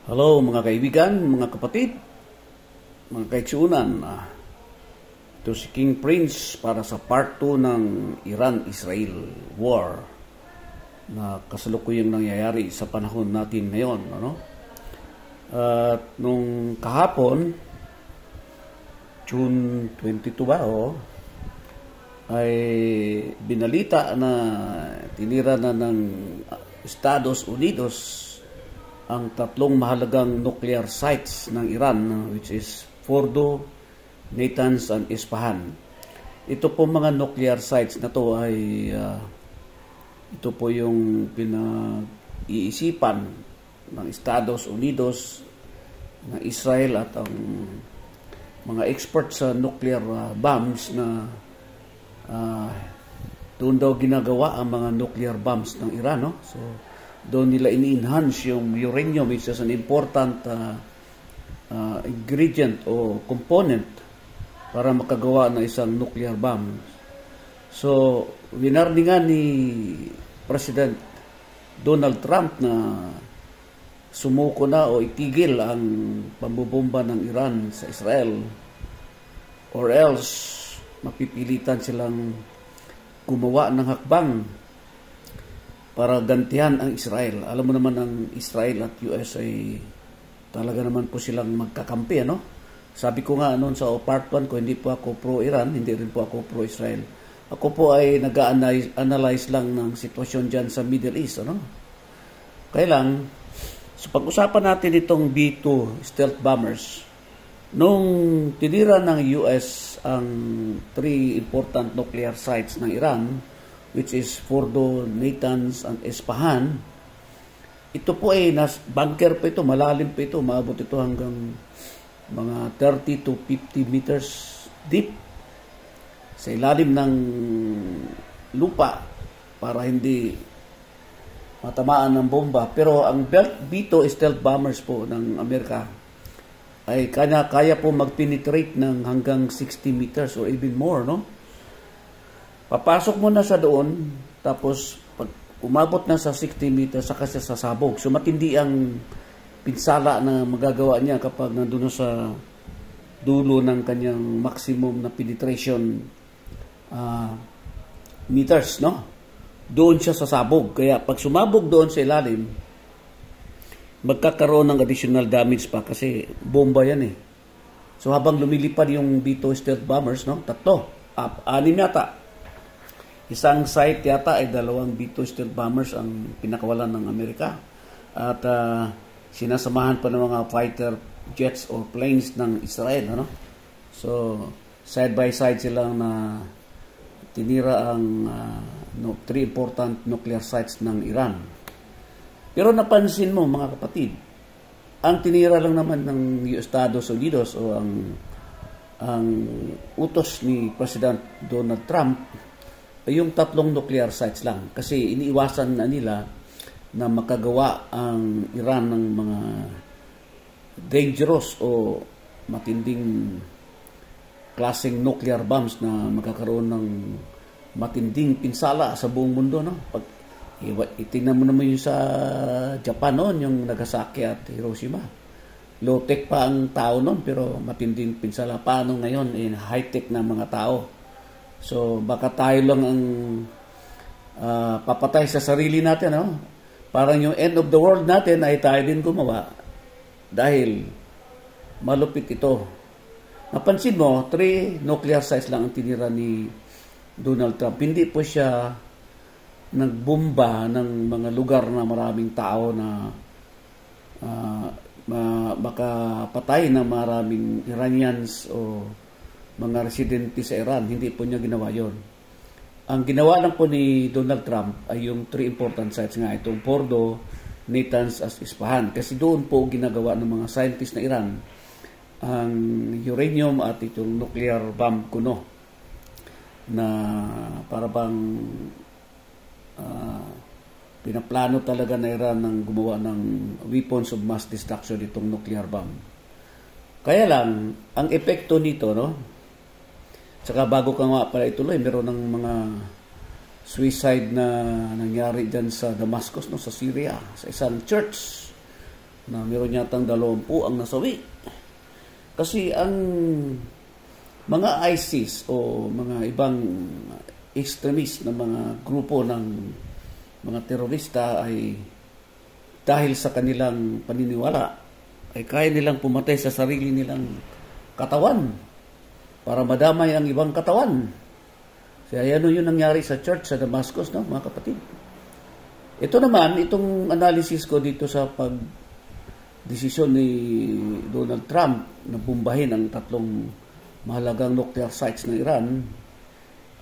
Hello mga kaibigan, mga kapatid, mga kaitsuunan. Ito si King Prince para sa part 2 ng Iran-Israel War na kasalukuyang nangyayari sa panahon natin ngayon. At nung kahapon, June 22 ba, ay binalita na tinira na ng Estados Unidos ang tatlong mahalagang nuclear sites ng Iran, which is Fordo, Natanz, and Isfahan. Ito po mga nuclear sites na to ay ito po yung pinag-iisipan ng Estados Unidos, ng Israel at ang mga experts sa nuclear bombs na doon daw ginagawa ang mga nuclear bombs ng Iran. So doon nila ini-enhance yung uranium, which is an important ingredient o component para makagawa ng isang nuclear bomb. So, winarningan ni President Donald Trump na sumuko na o itigil ang pambubomba ng Iran sa Israel, or else mapipilitan silang gumawa ng hakbang para gantihan ang Israel. Alam mo naman ang Israel at US ay talaga naman po silang magkakampi, Sabi ko nga noon sa part 1 ko, hindi po ako pro-Iran, hindi rin po ako pro-Israel. Ako po ay nag-analyze lang ng sitwasyon dyan sa Middle East, Kaya lang, so pag-usapan natin itong B-2 stealth bombers. Nung tinira ng US ang 3 important nuclear sites ng Iran, which is Fordo, Natanz, and Isfahan, ito po ay bunker pa ito, malalim pa ito, maabot ito hanggang mga 30 to 50 meters deep sa ilalim ng lupa para hindi matamaan ng bomba. Pero ang B-2 stealth bombers po ng Amerika ay kaya po mag-penetrate ng hanggang 60 meters or even more, Papasok mo na sa doon, tapos pag umabot na sa 60 meters, saka siya sasabog. So matindi ang pinsala na magagawa niya kapag nandun sa dulo ng kanyang maximum na penetration meters, Doon siya sasabog. Kaya pag sumabog doon sa ilalim, magkakaroon ng additional damage pa kasi bomba yan . So habang lumilipad yung B-2 stealth bombers, 3, 6 yata. Isang site yata ay 2 B-2 stealth bombers ang pinakawalan ng Amerika. At sinasamahan pa ng mga fighter jets or planes ng Israel. So, side by side silang na tinira ang 3 important nuclear sites ng Iran. Pero napansin mo, mga kapatid, ang tinira lang naman ng Estados Unidos o ang utos ni President Donald Trump ay yung 3 nuclear sites lang. Kasi iniiwasan na nila na makagawa ang Iran ng mga dangerous o matinding klaseng nuclear bombs na magkakaroon ng matinding pinsala sa buong mundo. Pag itingnan mo naman yung sa Japan noon, yung Nagasaki at Hiroshima. Low-tech pa ang tao noon pero matinding pinsala. Paano ngayon? High-tech na mga tao. So, baka tayo lang ang papatay sa sarili natin, Parang yung end of the world natin ay tayo din gumawa dahil malupit ito. Napansin mo, 3 nuclear sites lang ang tinira ni Donald Trump. Hindi po siya nagbomba ng mga lugar na maraming tao na makapatay ng maraming Iranians o mga residente sa Iran. Hindi po niya ginawa yon. Ang ginawa lang po ni Donald Trump ay yung 3 important sites nga, itong Fordo, Natanz, at Isfahan. Kasi doon po ginagawa ng mga scientists na Iran ang uranium at itong nuclear bomb kuno na para bang pinaplano talaga na Iran ng gumawa ng weapons of mass destruction itong nuclear bomb. Kaya lang, ang epekto nito, Saka bago ka nga pala ituloy, meron ng mga suicide na nangyari dyan sa Damascus, sa Syria, sa isang church. na meron yatang 20 ang nasawi. Kasi ang mga ISIS o mga ibang extremist na mga grupo ng mga terorista ay dahil sa kanilang paniniwala ay kaya nilang pumatay sa sarili nilang katawan para madamay ang ibang katawan. Kaya yan yung nangyari sa church sa Damascus, no, mga kapatid. Ito naman, itong analysis ko dito sa pag-desisyon ni Donald Trump na bumbahin ang 3 mahalagang nuclear sites ng Iran,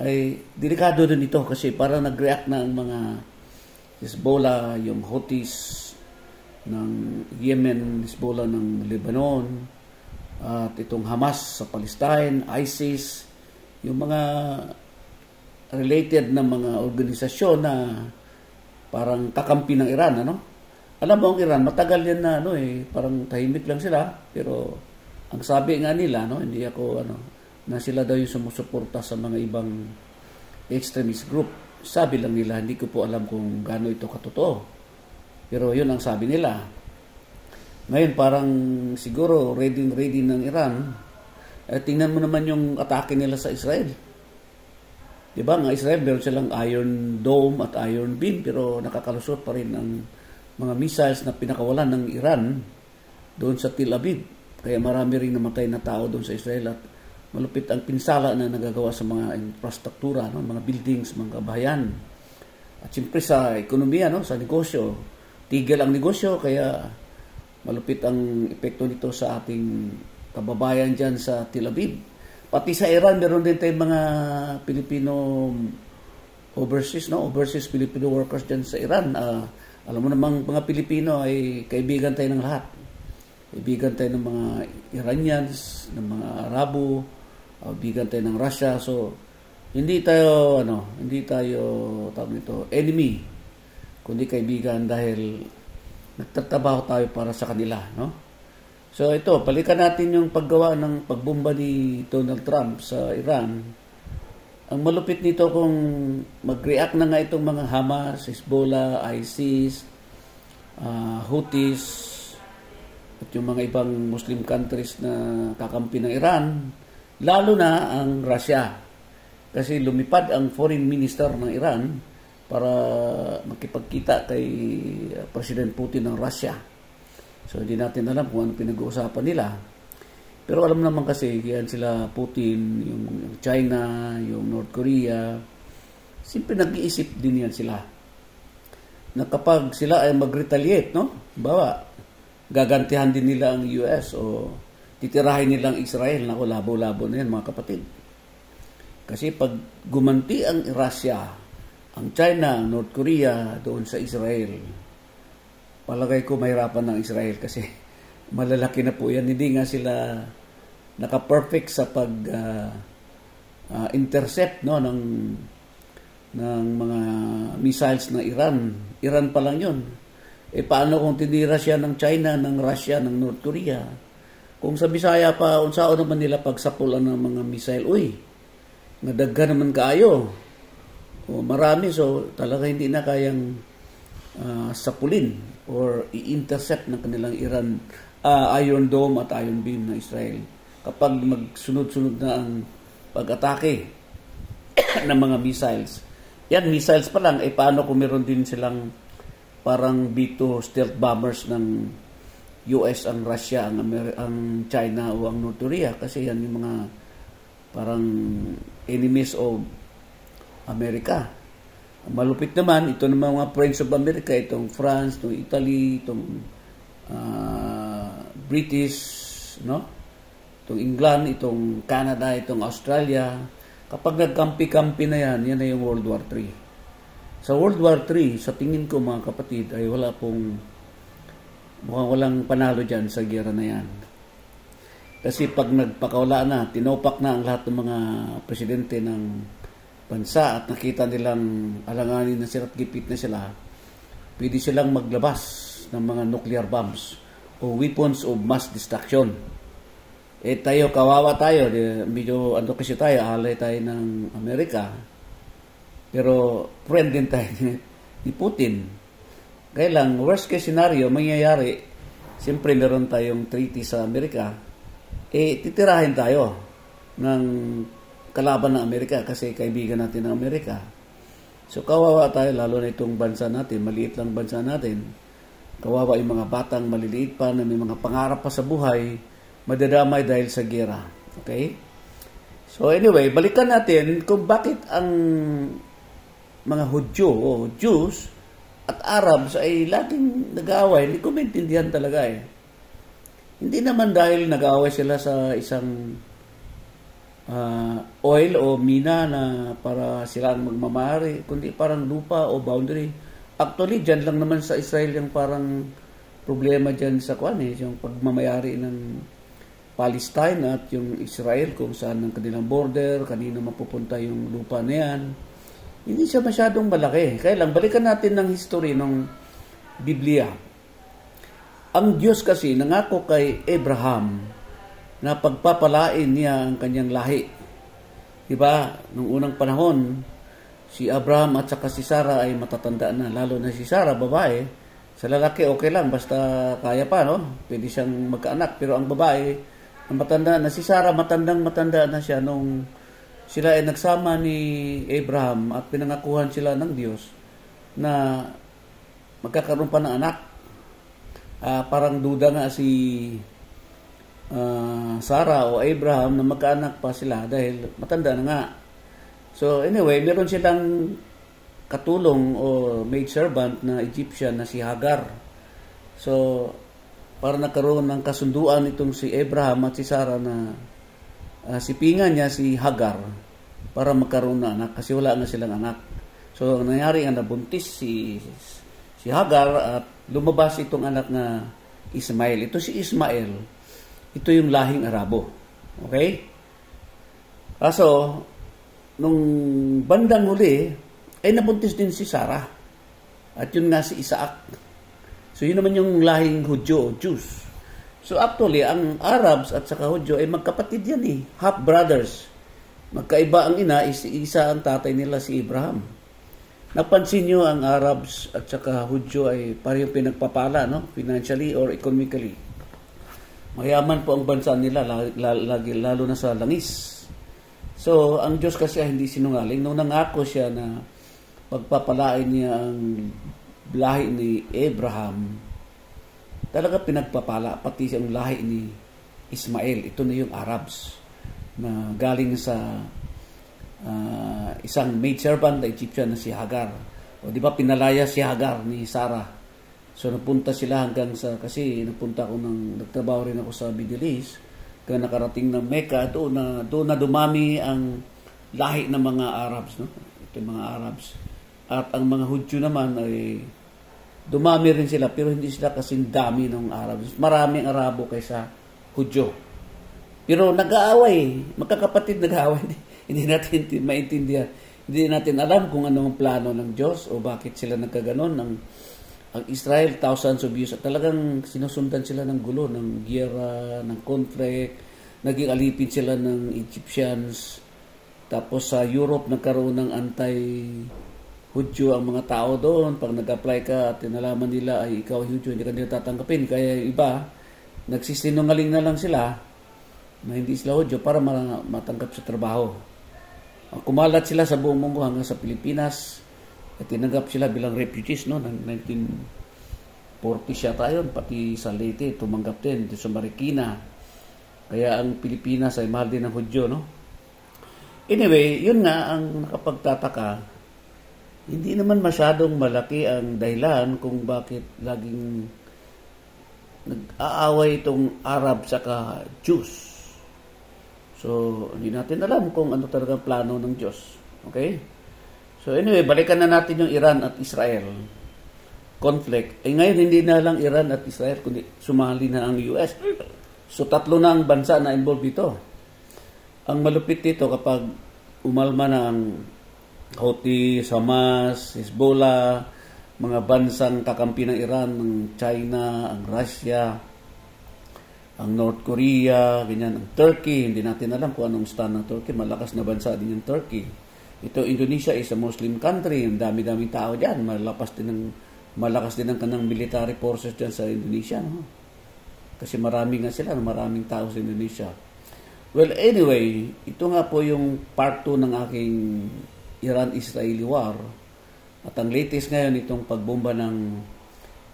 ay delikado din ito kasi para nag-react na ang mga Hezbollah, yung Houthis ng Yemen, Hezbollah ng Lebanon, at itong Hamas sa Palestine, ISIS, yung mga related na mga organisasyon na parang kakampi ng Iran, ano? Alam mo, ang Iran, matagal yan na, parang tahimik lang sila, pero ang sabi nga nila, hindi ako, na sila daw yung sumusuporta sa mga ibang extremist group. Sabi lang nila, hindi ko po alam kung gaano ito katotoo. Pero yun ang sabi nila. Ngayon, parang siguro ready ng Iran. Tingnan mo naman yung atake nila sa Israel. Diba, nga Israel, meron silang Iron Dome at Iron Beam, pero nakakalusot pa rin ang mga missiles na pinakawalan ng Iran doon sa Tel Aviv. Kaya marami ring namatay na tao doon sa Israel at malupit ang pinsala na nagagawa sa mga infrastruktura, mga buildings, mga kabahayan. At siyempre sa ekonomiya, sa negosyo. Tigil ang negosyo, kaya malupit ang epekto nito sa ating kababayan dyan sa Tel Aviv. Pati sa Iran, meron din tayong mga Pilipino overseas Filipino workers dyan sa Iran. Alam mo namang mga Pilipino ay kaibigan tayo ng lahat. Kaibigan tayo ng mga Iranians, ng mga Arabo, kaibigan tayo ng Russia. So, hindi tayo tawag nito, enemy, kundi kaibigan dahil nagtatrabaho tayo para sa kanila, no? So, ito, balikan natin yung paggawa ng pagbomba ni Donald Trump sa Iran. Ang malupit nito kung mag-react na nga itong mga Hamas, Hezbollah, ISIS, Houthis, at yung mga ibang Muslim countries na kakampi ng Iran, lalo na ang Russia. Kasi lumipad ang foreign minister ng Iran para makipagkita kay President Putin ng Russia. So hindi natin alam kung ano pinag-uusapan nila. Pero alam naman kasi, yan sila Putin, yung China, yung North Korea, simple nag-iisip din yan sila. Na kapag sila ay mag-retaliate, bawa, gagantihan din nila ang US o titirahin nilang Israel. Naku, labo-labo na yan, mga kapatid. Kasi pag gumanti ang Russia, ang China, ang North Korea doon sa Israel, palagay ko mahirapan ng Israel kasi malalaki na po yan. Hindi nga sila naka-perfect sa pag-intercept ng mga missiles ng Iran. Iran pa lang yun. Paano kung tinira siya ng China, ng Russia, ng North Korea? Kung sa Bisaya pa, unsao naman nila pagsapulan ng mga missile, nadagga naman kaayo. Marami, so talaga hindi na kayang sapulin or i-intercept ng kanilang Iron Dome at Iron Beam ng Israel. Kapag magsunod-sunod na ang pag-atake ng mga missiles. Yan, missiles pa lang, paano kung meron din silang parang B-2 stealth bombers ng US, ang Russia, ang China o ang North Korea, kasi yan yung mga parang enemies of America. Malupit naman, ito ng mga friends of America, itong France, itong Italy, itong British, itong England, itong Canada, itong Australia. Kapag nagkampi-kampi na yan na yung World War III. Sa World War III, sa tingin ko mga kapatid, ay mukhang walang panalo dyan sa giyera na yan. Kasi pag nagpakawala na, tinopak na ang lahat ng mga presidente ng bansa at nakita nilang alanganin na sila at gipit na sila, pwede silang maglabas ng mga nuclear bombs o weapons of mass destruction. Tayo, kawawa tayo, medyo kasi tayo, alay tayo ng Amerika, pero friend din tayo ni Putin. Kaya lang, worst case scenario, mangyayari, siyempre meron tayong treaty sa Amerika, titirahin tayo ng kalaban ng Amerika kasi kaibigan natin ng Amerika. So kawawa tayo, lalo na itong bansa natin, maliit lang bansa natin. Kawawa yung mga batang maliliit pa na may mga pangarap pa sa buhay, madadamay dahil sa gera. Okay? So anyway, balikan natin kung bakit ang mga Hudyo o Jews at Arabs ay laging nag-aaway. Hindi ko maintindihan talaga eh. Hindi naman dahil nag-aaway sila sa isang oil o mina na para sila ang magmamahari, kundi parang lupa o boundary. Actually, dyan lang naman sa Israel yung parang problema dyan sa yung pagmamayari ng Palestine at yung Israel kung saan ang kanilang border, kanino mapupunta yung lupa na yan. Hindi siya masyadong malaki. Kaya lang, balikan natin ng history ng Biblia. Ang Diyos kasi nangako kay Abraham na pagpapalain niya ang kanyang lahi. Diba? Nung unang panahon, si Abraham at saka si Sarah ay matatanda na. Lalo na si Sarah, babae. Sa lalaki, okay lang. Basta kaya pa, no? Pwede siyang magkaanak. Pero ang babae, ang matanda na. Si Sarah, matanda na siya nung sila ay nagsama ni Abraham at pinangakuhan sila ng Diyos na magkakaroon pa ng anak. Parang duda nga si Sarah o Abraham na magkaanak pa sila dahil matanda na nga. So anyway, meron silang katulong o maid servant na Egyptian na si Hagar. So para nagkaroon ng kasunduan itong si Abraham at si Sarah na sipingan niya si Hagar para magkaroon ng anak kasi wala na silang anak. So nangyari nga nabuntis si Hagar at lumabas itong anak na Ismael. Ito si Ismael. Ito yung lahing Arabo. Okay? Kaso, nung bandang huli, ay nabuntis din si Sarah. At yun nga si Isaac. So, yun naman yung lahing Hudyo o Jews. So, actually, ang Arabs at saka Hudyo ay magkapatid yan eh. Half brothers. Magkaiba ang ina, isa ang tatay nila si Abraham. Napansin nyo ang Arabs at saka Hudyo ay parehong pinagpapala, no? Financially or economically. Mayaman po ang bansa nila, lalo na sa langis. So, ang Diyos kasi ay hindi sinungaling. Nung nangako siya na pagpapalain niya ang lahi ni Abraham, talaga pinagpapala, pati ang lahi ni Ismael. Ito na yung Arabs na galing sa isang maidservant na Egyptian na si Hagar. O di ba pinalaya si Hagar ni Sarah? So napunta sila hanggang kasi nagtrabaho rin ako sa Middle East, kaya nakarating ng Mecca, doon na dumami ang lahi ng mga Arabs, no? Ito yung mga Arabs. At ang mga Hudyo naman ay dumami rin sila, pero hindi sila kasing dami ng Arabs. Maraming Arabo kaysa Hudyo. Pero nag-aaway, magkakapatid nag-aaway. Hindi natin maintindihan. Hindi natin alam kung ano ang plano ng Diyos o bakit sila nagkaganon. Ang Israel, thousands of years, at talagang sinusundan sila ng gulo, ng giyera, ng conflict, naging alipin sila ng Egyptians. Tapos sa Europe, nagkaroon ng anti-Hudyo ang mga tao doon. Pag nag-apply ka at nalaman nila ay ikaw Hudyo, hindi ka nila tatanggapin. Kaya iba, nagsisinungaling na lang sila na hindi sila Hudyo para matanggap sa trabaho. Kumalat sila sa buong mundo hanggang sa Pilipinas. At tinanggap sila bilang refugees, no? 1940 siya tayo, pati sa Leyte, tumanggap din dito sa Marikina. Kaya ang Pilipinas ay mahal din ng Hudyo, no? Anyway, yun nga ang nakapagtataka. Hindi naman masyadong malaki ang dahilan kung bakit laging nag-aaway itong Arab saka Jews. So, hindi natin alam kung ano talaga plano ng Diyos. Okay? So anyway, balikan na natin yung Iran at Israel conflict. Ngayon hindi na lang Iran at Israel, kundi sumali na ang US. So tatlo na ang bansa na involved dito. Ang malupit dito kapag umalma na ang Houthi, Hamas, Hezbollah, mga bansang kakampi ng Iran, ng China, ang Russia, ang North Korea, ganyan, ang Turkey. Hindi natin alam kung anong stand ng Turkey. Malakas na bansa din yung Turkey. Ito, Indonesia is a Muslim country. Ang dami-daming tao dyan. Malakas din ang kanang military forces dyan sa Indonesia. No? Kasi marami nga sila, maraming tao sa Indonesia. Well, anyway, ito nga po yung part 2 ng aking Iran-Israeli war. At ang latest ngayon, itong pagbomba ng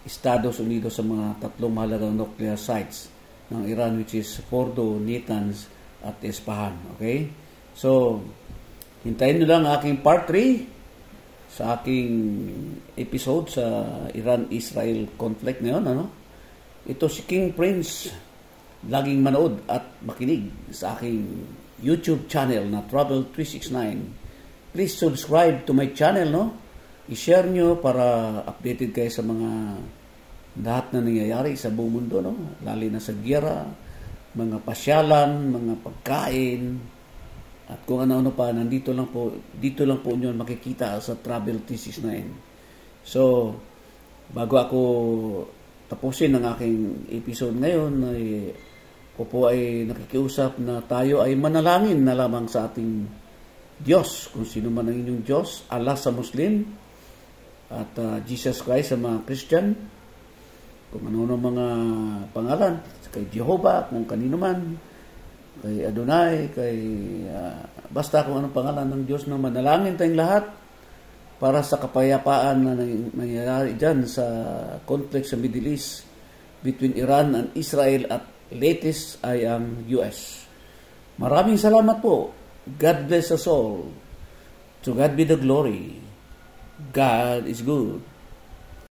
Estados Unidos sa mga tatlong mahalagang nuclear sites ng Iran, which is Fordo, Natanz, at Isfahan. Okay? So, hintayin nyo lang aking part 3 sa aking episode sa Iran-Israel conflict ngayon. Ano? Ito si King Prince. Laging manood at makinig sa aking YouTube channel na Travel 369. Please subscribe to my channel, no? I-share nyo para updated kayo sa mga lahat na nangyayari sa buong mundo, no? Lalo na sa giyera, mga pasyalan, mga pagkain, at kung ano-ano pa, dito lang po nyo makikita sa Travel 369. So, bago ako tapusin ang aking episode ngayon, ako po ay nakikiusap na tayo ay manalangin na lamang sa ating Diyos, kung sino man ang inyong Diyos, Allah sa Muslim, at Jesus Christ sa mga Christian, kung ano mga pangalan, kay Jehovah, kung kanino man, kay Adonai, basta kung anong pangalan ng Diyos, na manalangin tayong lahat para sa kapayapaan na nangyayari dyan sa conflict sa Middle East between Iran and Israel, at latest ay ang US. Maraming salamat po. God bless us all. To God be the glory. God is good.